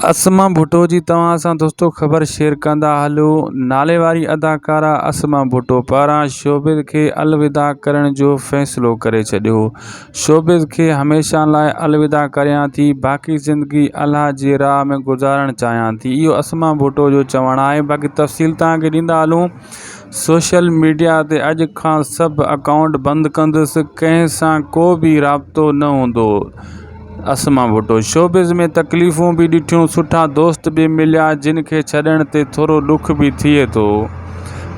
असमा भुट्टो जी तव्हां सां दोस्तों ख़बर शेयर कंदा हलूं। नाले वारी अदाकारा असमा भुट्टो पारां शोबिज़ खे अलविदा करण जो फ़ैसिलो करे छॾियो। शोबिज़ खे हमेशह लाइ अलविदा करियां थी, बाक़ी ज़िंदगी अल्लाह जी राह में गुज़ारणु चाहियां थी, इहो असमा भुट्टो जो चवणु आहे। बाक़ी तफ़सील तव्हांखे ॾींदा हलूं। सोशल मीडिया ते अॼु खां सभु अकाउंट बंदि कंदुसि, कंहिं सां को बि राब्तो न हूंदो। असमा भुट्टो शोबिज़ में तकलीफ़ूं भी ॾिठियूं, सुठा दोस्त भी मिलिया, जिन खे छॾण ते थोरो दुख भी थिए थो।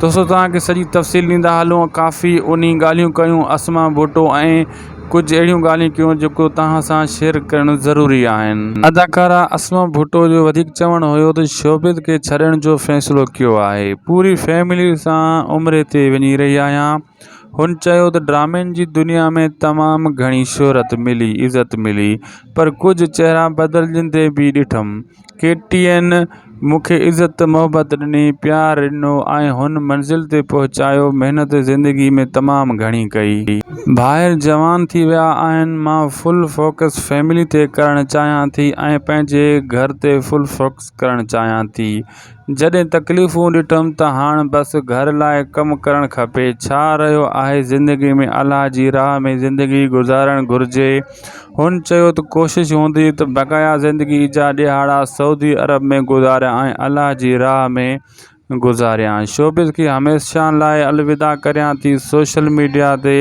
दोस्तों तव्हांखे सॼी तफ़सील ॾींदा हलूं। काफ़ी उन्ही ॻाल्हियूं कयूं असमा भुट्टो ऐं कुझु अहिड़ियूं ॻाल्हियूं कयूं जेको तव्हां सां शेयर करणु ज़रूरी आहिनि। अदाकारा असमा भुट्टो जो वधीक चवणु हुयो त शोबिज़ खे छॾण जो फ़ैसिलो कयो आहे। पूरी फैमिली सां उम्रे ते वञी रही आहियां। हुन चयो त ड्रामनि जी दुनिया में तमामु घणी शोहरत मिली, इज़त मिली, पर कुझु चहिरा बदिलजंदे भी ॾिठमि। KTN मूंखे इज़त मोहबत ॾिनी, प्यार ॾिनो ऐं हुन मंज़िल ते पहुचायो। महिनत ज़िंदगी में तमामु घणी कई। भाउर जवान थी विया आहिनि। मां फुल फोकस फैमिली ते करणु चाहियां थी ऐं पंहिंजे घर ते फुल फोकस करणु चाहियां थी। जॾहिं तकलीफ़ूं ॾिठमि त हाणे बसि घर लाइ कमु करणु खपे। छा रहियो आहे ज़िंदगी में अल्लाह जी राह में ज़िंदगी गुज़ारणु घुरिजे। हुन चयो त कोशिश हूंदी त बक़ाया ज़िंदगी जा ॾिहाड़ा सऊदी अरब में गुज़ारिया ऐं अल्लाह जी राह में गुज़ारिया। शोबिज़ खे हमेशह लाइ अलविदा करियां थी। सोशल मीडिया ते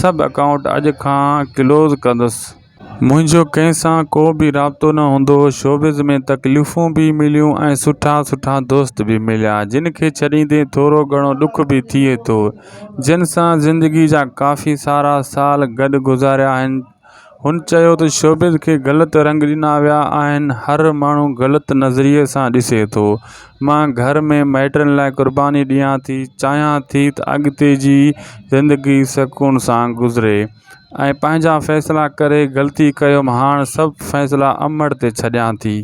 सभु अकाउंट अॼु खां क्लोज़ कंदुसि। मुंहिंजो कंहिं सां को बि राब्तो न हूंदो। शोबिज़ में तकलीफ़ूं भी मिलियूं ऐं सुठा दोस्त भी मिलिया, जिन खे छॾींदे थोरो घणो दुख भी थिए थो, जिन सां ज़िंदगी जा काफ़ी सारा साल गॾु गुज़ारिया आहिनि। हुन चयो त शोबिज़ खे ग़लति रंग ॾिना विया आहिनि। हर माण्हू ग़लति नज़रिए सां ॾिसे थो। मां घर में माइटनि लाइ क़ुर्बानी ॾियां थी, चाहियां थी त अॻिते जी ज़िंदगी सुकून सां गुज़रे ऐं पंहिंजा फ़ैसिला करे। ग़लती कयुमि, हाणे सभु फ़ैसिला अमड़ ते छॾियां थी।